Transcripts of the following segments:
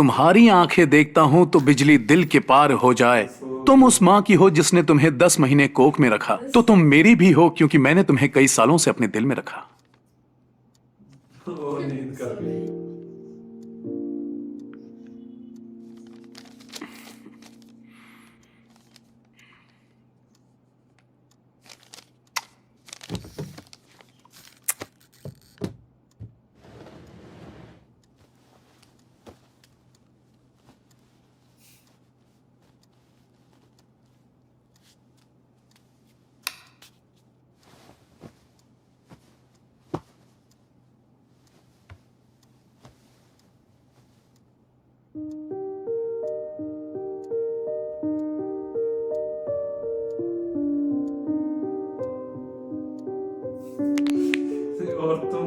तुम्हारी आंखें देखता हूं तो बिजली दिल के पार हो जाए। तुम उस माँ की हो जिसने तुम्हें 10 महीने कोख में रखा, तो तुम मेरी भी हो क्योंकि मैंने तुम्हें कई सालों से अपने दिल में रखा। वो नींद कर गई। और तुम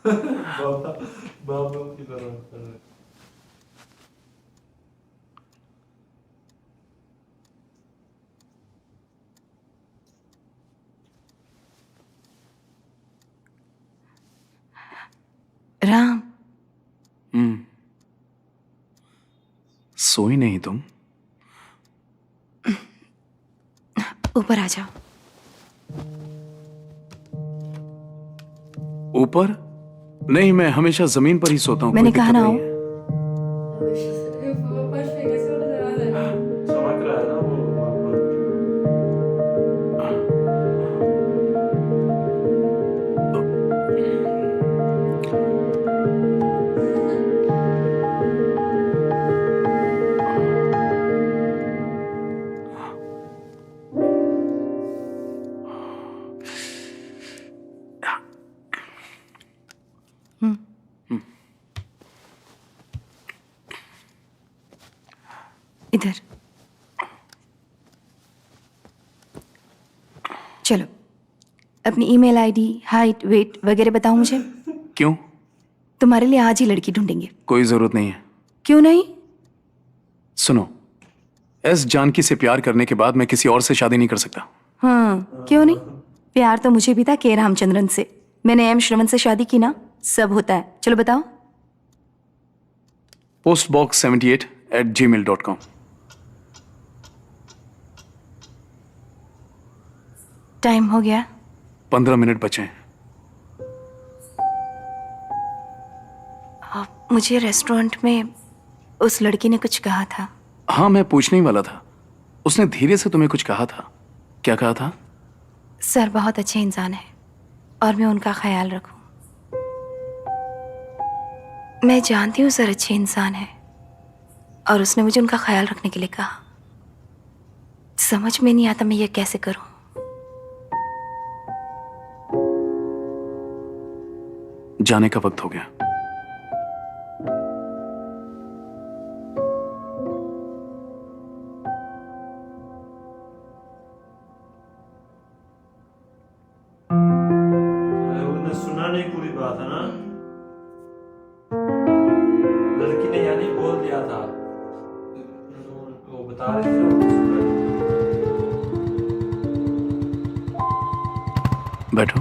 बाबा बाबा की तरह कर रहे। राम, सोई नहीं तुम? ऊपर आ जाओ। ऊपर? नहीं, मैं हमेशा जमीन पर ही सोता हूँ। मैंने कोई कहा दिक्कत ना नहीं हो। है। चमक रहा है ना वो वहाँ पर। इधर चलो, अपनी ईमेल आईडी, हाइट, वेट वगैरह बताओ मुझे। क्यों? तुम्हारे लिए आज ही लड़की ढूंढेंगे। कोई जरूरत नहीं है। क्यों नहीं? सुनो, एस जानकी से प्यार करने के बाद मैं किसी और से शादी नहीं कर सकता। हाँ, क्यों नहीं? प्यार तो मुझे भी था के रामचंद्रन से। मैंने एम श्रवण से शादी की ना, सब होता है। चलो बताओ। postbox78@gmail.com। टाइम हो गया। 15 मिनट बचे हैं। मुझे रेस्टोरेंट में उस लड़की ने कुछ कहा था। हाँ, मैं पूछने ही वाला था। उसने धीरे से तुम्हें कुछ कहा था। क्या कहा था? सर बहुत अच्छे इंसान है और मैं उनका ख्याल रखूं। मैं जानती हूँ सर अच्छे इंसान है और उसने मुझे उनका ख्याल रखने के लिए कहा। समझ में नहीं आता मैं ये कैसे करूं। जाने का वक्त हो गया। उन्होंने सुना नहीं पूरी बात है ना। लड़की ने यानी बोल दिया था। वो बता रही थी वो सुना नहीं। बैठो।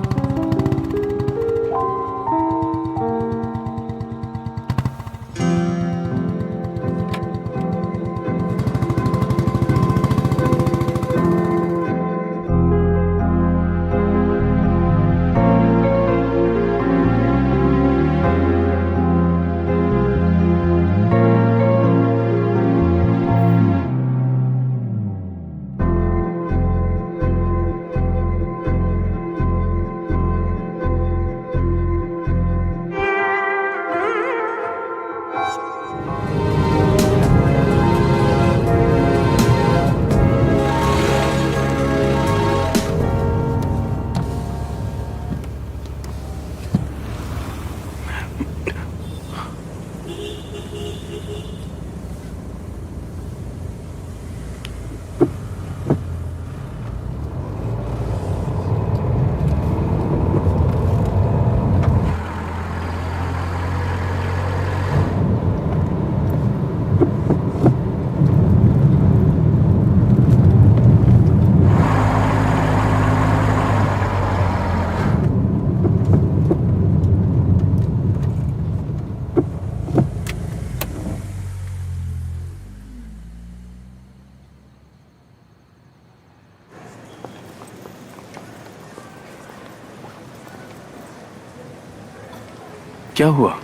क्या हुआ?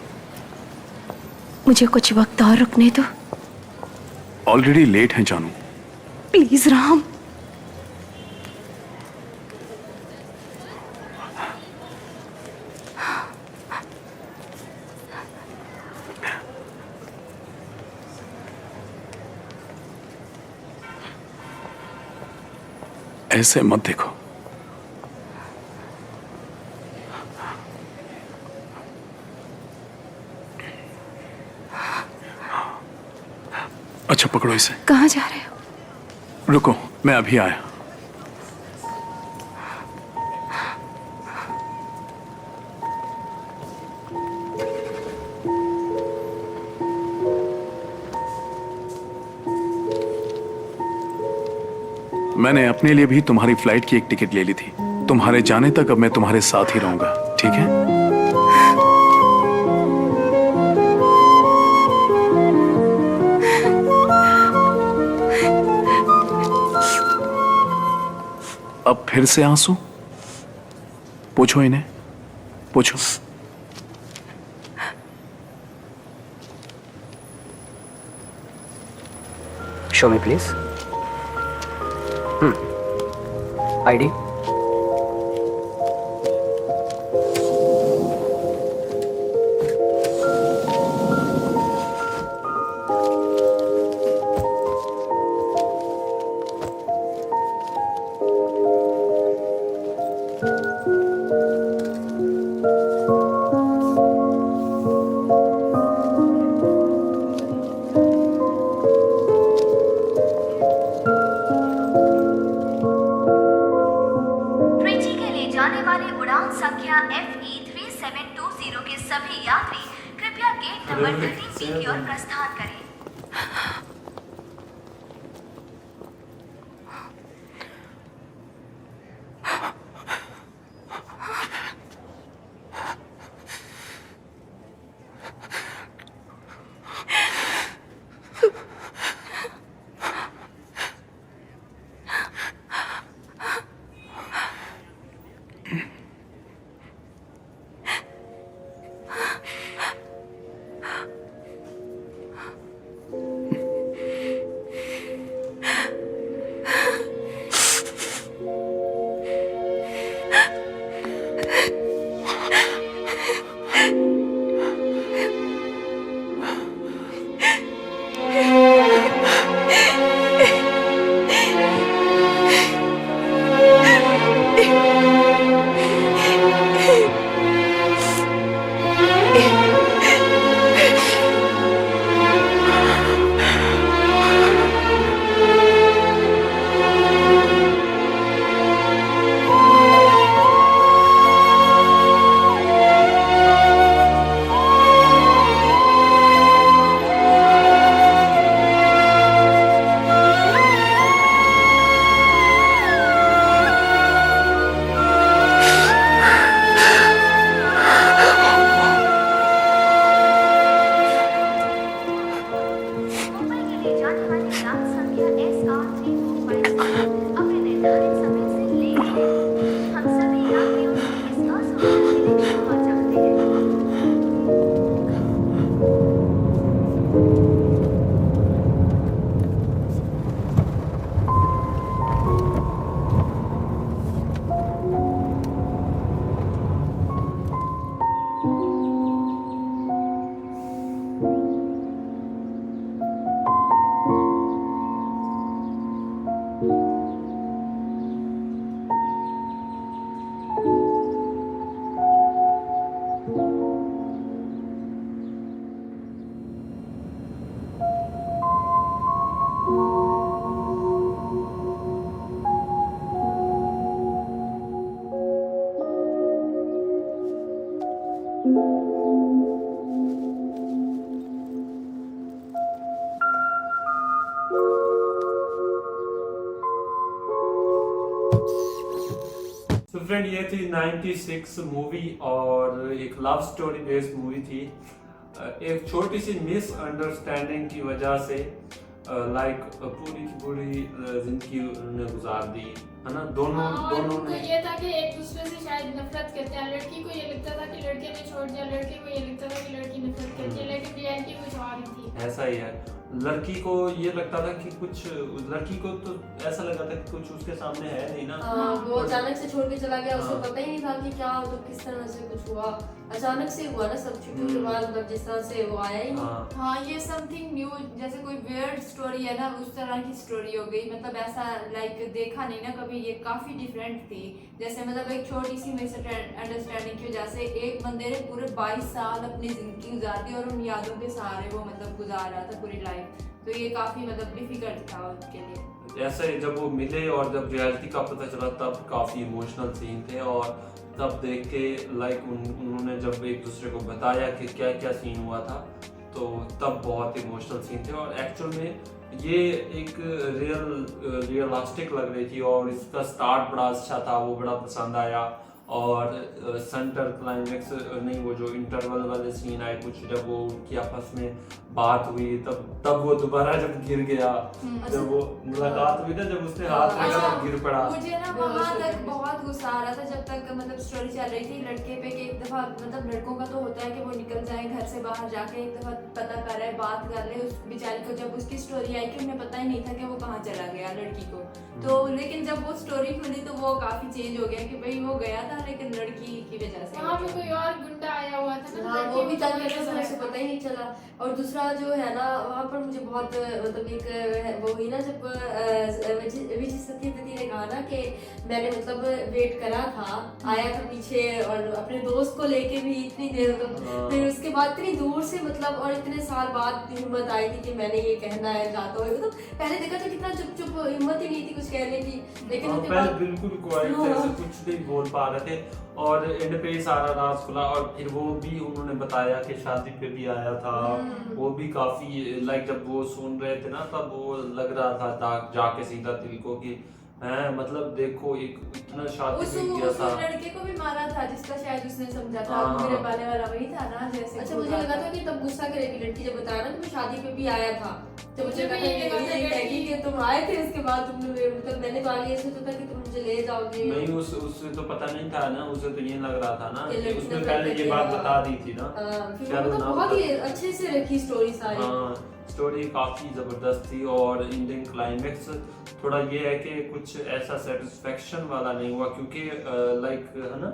मुझे कुछ वक्त और रुकने दो। ऑलरेडी लेट हैं जानू। प्लीज राम। ऐसे मत देखो। अच्छा पकड़ो इसे। कहाँ जा रहे हो? रुको, मैं अभी आया। मैंने अपने लिए भी तुम्हारी फ्लाइट की एक टिकट ले ली थी। तुम्हारे जाने तक अब मैं तुम्हारे साथ ही रहूंगा, ठीक है? अब फिर से आंसू? पूछो इन्हें, पूछो। Show me, please. ID. Trichy के लिए जाने वाली उड़ान संख्या FE 3720 के सभी यात्री कृपया गेट नंबर 13B की ओर प्रस्थान करें। मुंबई के लिए जाने वाली उड़ान संख्या SR 3456 अपने निर्धारित समय से लेट है। हम सभी यात्रियों से इस असुविधा के लिए क्षमा चाहते हैं। तो फ्रेंड ये थी 96 मूवी और एक लव स्टोरी बेस्ड मूवी थी। एक छोटी सी मिसअंडरस्टैंडिंग की वजह से लाइक पूरी की पूरी जिंदगी उन्होंने गुजार दी है ना, दोनों और दोनों उनको ने। ये था कि एक दूसरे से शायद नफरत करते हैं, लड़की को ये लगता था कि लड़के ने छोड़ दिया, लड़के को ये लगता था कि लड़की नफरत करती है, लेकिन रियलिटी कुछ और ही थी। ऐसा ही है, लड़की को ये लगता था कि कुछ, लड़की को तो ऐसा लगा था कि कुछ उसके सामने है नहीं ना। हाँ, वो और- अचानक से छोड़ के चला गया, उसको हाँ। पता ही नहीं था कि क्या मतलब किस तरह से कुछ हुआ, अचानक से हुआ ना सब छुट्टियों के बाद, मतलब जिस तरह से वो आया ही नहीं। हाँ हाँ, ये समथिंग न्यू, जैसे कोई वियर्ड स्टोरी है ना, उस तरह की स्टोरी हो गई। मतलब ऐसा लाइक देखा नहीं ना कभी, ये काफी डिफरेंट थी। जैसे मतलब एक छोटी सी मिसअंडरस्टैंडिंग की वजह से एक बंदे ने पूरे 22 साल अपनी जिंदगी गुजार दी और उन यादों के सहारे वो मतलब गुजार रहा था पूरी लाइफ। तो ये काफी मतलब डिफिकल्ट था उसके लिए। ऐसे जब वो मिले और जब रियलिटी का पता चला तब काफी इमोशनल सीन थे, और तब देख के लाइक उन्होंने जब एक दूसरे को बताया कि क्या क्या सीन हुआ था, तो तब बहुत इमोशनल सीन थे। और एक्चुअल में ये एक रियलिस्टिक लग रही थी, और इसका स्टार्ट बड़ा अच्छा था, वो बड़ा पसंद आया। और सेंटर क्लाइमेक्स नहीं, वो जो इंटरवल वाले सीन आए कुछ, जब वो उनकी आपस में बात हुई, तब वो दोबारा जब गिर गया, जब वो मुलाकात हुई ना, जब उसने हाथ लगा तब गिर पड़ा। मुझे ना वहाँ तक बहुत गुस्सा आ रहा था जब तक मतलब स्टोरी चल रही थी लड़के पे, कि एक दफा मतलब लड़कों का तो होता है कि वो निकल जाए घर से बाहर, जाके एक दफा पता करे, बात कर ले उस बेचारी को। जब उसकी स्टोरी आई कि उन्हें पता ही नहीं था कि वो कहाँ चला गया लड़की को, तो लेकिन जब वो स्टोरी खुली तो वो काफी चेंज हो गया कि भाई वो गया था लेकिन लड़की की वजह से। वहाँ पे कोई और गुंडा आया हुआ था ना, हाँ, लड़की वो भी को तंग छोड़ के करता था, चला उसे गया। पता ही नहीं चला। और दूसरा जो है ना, वहाँ पर मुझे बहुत मतलब एक वो हुई ना, जब विजय सत्यवती ने कहा ना कि मैंने मतलब वेट करा था, आया था पीछे और अपने दोस्त को लेके भी इतनी देर, मतलब फिर उसके बाद इतनी दूर से मतलब, और इतने साल बाद हिम्मत आई थी कि मैंने ये कहना है जाता हुआ। मतलब पहले देखा तो कितना चुप चुप, हिम्मत ही नहीं थी कुछ कहने की, लेकिन उसके पहले बाद बिल्कुल क्वाइट थे, ऐसे कुछ नहीं बोल पा रहे थे, और एंड पे सारा राज खुला। और फिर वो भी उन्होंने बताया कि शादी पे भी आया था, वो भी काफी लाइक जब वो सुन रहे थे ना, तब वो लग रहा था जाके सीधा दिल को कि हैं, मतलब देखो एक इतना शादी उस पे गया था। लड़के को भी मारा था जिसका शायद उसने समझा था हाँ। मेरे पाले वाला वही था ना, जैसे अच्छा, मुझे लगा था कि तब गुस्सा करेगी लड़की जब बताया ना कि मैं शादी पे भी आया था, तो मुझे मुझे लगा भी था ये लगा था ये कहेगी कि तुम आए थे, उसके बाद तुमने मतलब मैंने तो आगे ये सोचा था कि तुम मुझे ले जाओगे। नहीं, उससे तो पता नहीं था ना, उसे तो ये लग रहा था ना ये कि लड़की उसने ने पहले करके ये बात दिया। बता दी थी ना। फिर चलो मतलब ना, बहुत ही बता- अच्छे से रखी स्टोरी सारी। हाँ, स्टोरी काफी जबरदस्त थी, और इंडियन क्लाइमेक्स थोड़ा ये है कि कुछ ऐसा सेटिस्फेक्शन वाला नहीं हुआ, क्योंकि लाइक है ना,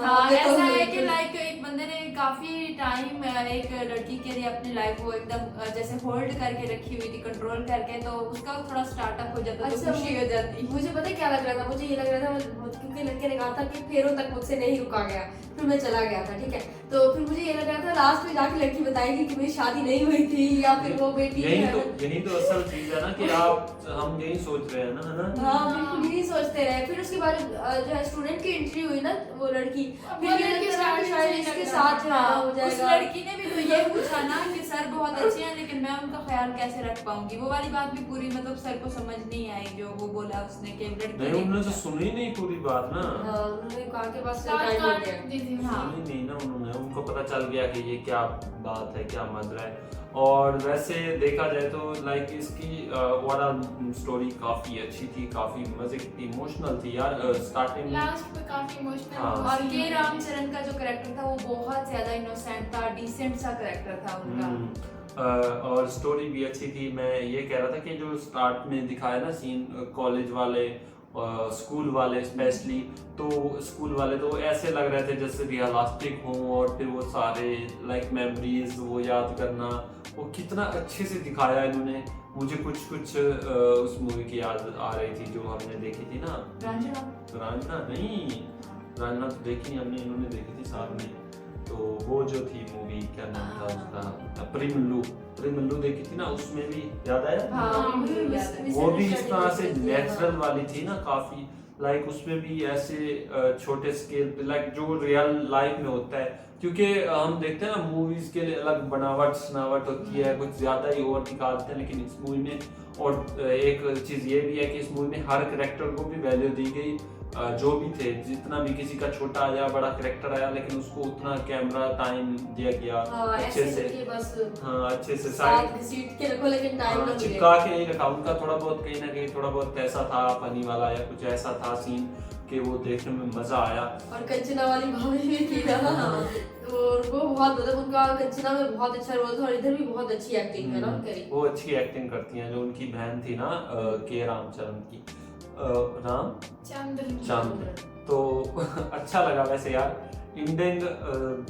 हाँ, ये तो ऐसा है बिल्कुल। कि लाइक एक बंदे ने काफी टाइम एक लड़की के लिए अपनी लाइफ को एकदम जैसे होल्ड करके रखी हुई थी, कंट्रोल करके, तो उसका थोड़ा स्टार्टअप हो जाता तो अच्छा, खुशी हो जाती। मुझे पता है क्या लग रहा था, मुझे ये लग रहा था क्योंकि लड़के ने कहा था कि फेरों तक मुझसे नहीं रुका गया, फिर मैं चला गया था, ठीक है, तो फिर मुझे ये लग रहा था लास्ट में जाके लड़की बताएगी कि मेरी शादी नहीं हुई थी, या फिर वो बेटी यही तो असल चीज है ना, कि हम यही सोच रहे हैं ना, है ना। हाँ, बिल्कुल यही सोचते रहे। फिर उसके बाद जो है स्टूडेंट की एंट्री हुई ना, वो लड़की, फिर वो ये लड़की लगता था कि starting शायद से इसके लग साथ रहा झगड़ा हो उस जाएगा। लड़की ने भी तो ये पूछा ना कि सर बहुत अच्छे हैं लेकिन मैं उनका ख्याल कैसे रख पाऊंगी, वो वाली बात भी पूरी मतलब सर को समझ नहीं आई जो वो बोला उसने कि लड़की नहीं, ने उन्होंने तो पूछा। सुनी नहीं पूरी बात ना, हाँ, उन्होंने कहा कि बस काट टाइम हो काट गया। दी थी। हाँ। सुनी नहीं ना उन्होंने, उनको पता चल गया कि ये क्या बात है, क्या मसला है। और वैसे देखा जाए तो लाइक इसकी ओवरऑल स्टोरी काफी अच्छी थी, काफी मजे की, इमोशनल थी यार स्टार्टिंग में। लास्ट पे काफी इमोशनल हाँ। और के रामचरण का जो करेक्टर था वो बहुत ज्यादा इनोसेंट था, डिसेंट सा करेक्टर था उनका। और स्टोरी भी अच्छी थी। मैं ये कह रहा था कि जो स्टार्ट में दिखाया ना सीन, कॉलेज वाले स्कूल वाले स्पेशली, तो स्कूल वाले तो ऐसे लग रहे थे जैसे रियलिस्टिक हों, और फिर वो सारे लाइक मेमोरीज वो याद करना, वो कितना अच्छे से दिखाया इन्होंने। मुझे कुछ उस मूवी की याद आ रही थी जो हमने देखी थी ना, रांझना नहीं, रांझना तो देखी नहीं हमने, इन्होंने देखी थी साथ में। तो वो जो थी मूवी, क्या नाम था उसका, प्रिमल्लू देखी थी ना, उसमें भी याद आया। हाँ, मुझे वो भी इस तरह से misunderstanding नेचुरल वाली थी ना काफी, लाइक उसमें भी ऐसे छोटे स्केल पे, लाइक जो रियल लाइफ में होता है, क्योंकि हम देखते हैं ना मूवीज के लिए अलग बनावट होती है, कुछ ज्यादा ही ओवर दिखा देते हैं, लेकिन इस मूवी में और एक चीज ये भी है कि इस मूवी में हर करेक्टर को भी वैल्यू दी गई, जो भी थे, जितना भी किसी का छोटा या बड़ा कैरेक्टर आया, लेकिन उसको उतना कैमरा टाइम दिया गया हाँ, अच्छे ऐसे से। करके बस हाँ, अच्छे से साथ घसीट के रखो, लेकिन टाइम ना मिले। चिपका के नहीं रखा। उनका थोड़ा बहुत कहीं ना कहीं थोड़ा बहुत ऐसा था फनी वाला, या कुछ ऐसा था सीन कि वो देखने में मजा आया। और कंचना वाली भाभी भी थी ना, और वो बहुत मतलब उनका कंचना में बहुत अच्छा रोल था, और इधर भी बहुत अच्छी एक्टिंग है ना करी। वो अच्छी एक्टिंग करती हैं। जो उनकी बहन थी ना के रामचरण की, चंद्र, तो अच्छा लगा वैसे यार। इंडिंग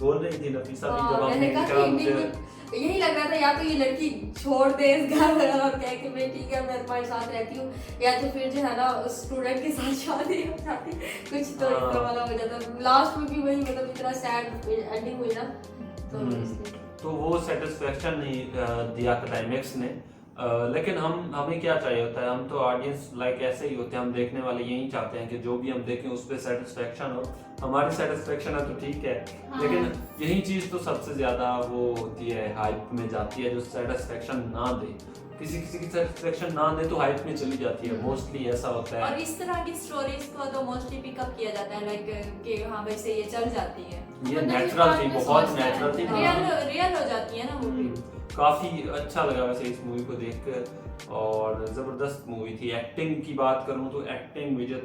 बोल रही थी नफीसा भी जब मैंने हमने कहा देखा, कि मुझे यही लग रहा था या तो ये लड़की छोड़ दे इस घर और कह के मैं ठीक है मैं तुम्हारे साथ रहती हूँ, या तो फिर जो है ना उस स्टूडेंट के साथ शादी हो जाती, कुछ तो इस तरह वाला हो जाता। लास्ट में भी वही मतलब इतना सैड एंडिंग हुई ना, तो इसलिए तो वो सेटिस्फेक्शन नहीं दिया क्लाइमेक्स ने। लेकिन हमें क्या चाहिए होता है, हम तो ऑडियंस लाइक ऐसे ही होते हैं, हम देखने वाले यही चाहते हैं कि जो भी हम देखें उस पर सेटिस्फेक्शन हो। हमारी सेटिस्फेक्शन है तो ठीक है, लेकिन यही चीज तो सबसे ज्यादा वो होती है, हाइप में जाती है। जो सेटिस्फेक्शन ना दे, किसी की सेटिस्फेक्शन ना दे तो हाइप में चली जाती है, मोस्टली ऐसा होता और है। इस तरह की स्टोरीज को तो मोस्टली पिकअप किया जाता है, लाइक कि हाँ वैसे ये चल जाती है, ये नेचुरल थी, बहुत नेचुरल थी। रियल हो जाती है ना मूवी। काफी अच्छा लगा वैसे इस मूवी को देखकर, और जबरदस्त मूवी थी। एक्टिंग की बात करूं तो एक्टिंग विजय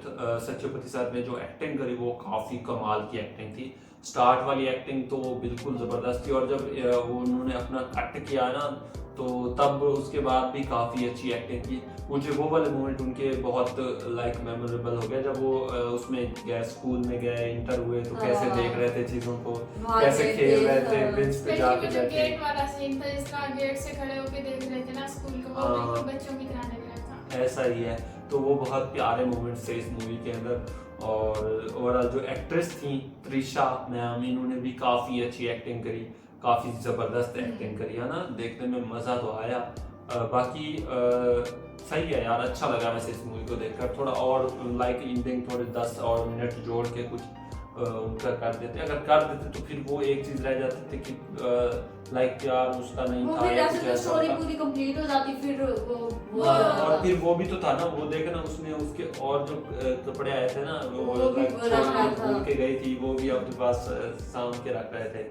सत्यपति सर ने जो एक्टिंग करी वो काफी कमाल की एक्टिंग थी। स्टार्ट वाली एक्टिंग तो बिल्कुल जबरदस्त थी, और जब वो उन्होंने अपना कट किया ना तो तब उसके बाद भी काफी अच्छी एक्टिंग की। मुझे वो वाले मोमेंट उनके बहुत लाइक मेमोरेबल हो गया, जब वो उसमें गए, स्कूल में गए, इंटर हुए तो कैसे देख रहे थे चीजों को, कैसे खेल रहे थे, बेंच पे जाके जो बैठे। गेट वाला सीन था जिसका गेट से खड़े होके देख रहे थे ना स्कूल को, वो बिल्कुल बच्चों की तरह लग रहा था। ऐसा ही है, तो वो बहुत प्यारे मोमेंट्स थे इस मूवी के अंदर। और ओवरऑल जो एक्ट्रेस थी त्रिशा मैम, इन्होंने भी काफ़ी अच्छी एक्टिंग करी, काफ़ी ज़बरदस्त एक्टिंग करी है ना, देखने में मज़ा तो आया। बाकी सही है यार, अच्छा लगा वैसे इस मूवी को देखकर। थोड़ा और लाइक एंडिंग थोड़े 10 और मिनट जोड़ के कुछ उनका कर देते, अगर कर देते तो फिर वो एक चीज़ रह जाती थी कि लाइक यार उसका नहीं वो था फिर या ऐसे कुछ तो ऐसा स्टोरी था। पूरी कंप्लीट हो जाती, फिर वो और फिर वो भी तो था ना, वो देखे ना उसमें उसके और जो कपड़े आए थे ना, वो भी like रख रहा था। भूल के गई थी, वो भी अपने पास साम के रख रहे थे,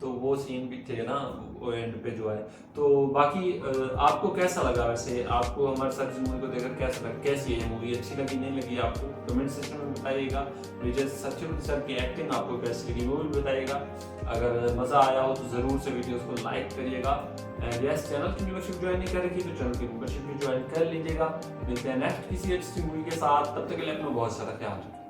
तो वो सीन भी थे ना वो एंड पे जो है। तो बाकी आपको कैसा लगा वैसे, आपको हमारे साथ इस मूवी को देखकर कैसा लगा, कैसी है ये मूवी, अच्छी लगी नहीं लगी आपको, कमेंट सेक्शन में बताइएगा। विजय सत्यपति सर की एक्टिंग आपको कैसी लगी वो भी बताइएगा। अगर मज़ा आया हो तो ज़रूर से वीडियोस को लाइक करिएगा। एंड यस, चैनल की मेंबरशिप ज्वाइन नहीं कर रखी तो चैनल की मेंबरशिप भी ज्वाइन कर लीजिएगा। मिलते हैं नेक्स्ट किसी अच्छी मूवी के साथ, तब तक के लिए अपना बहुत सारा ख्याल रखें।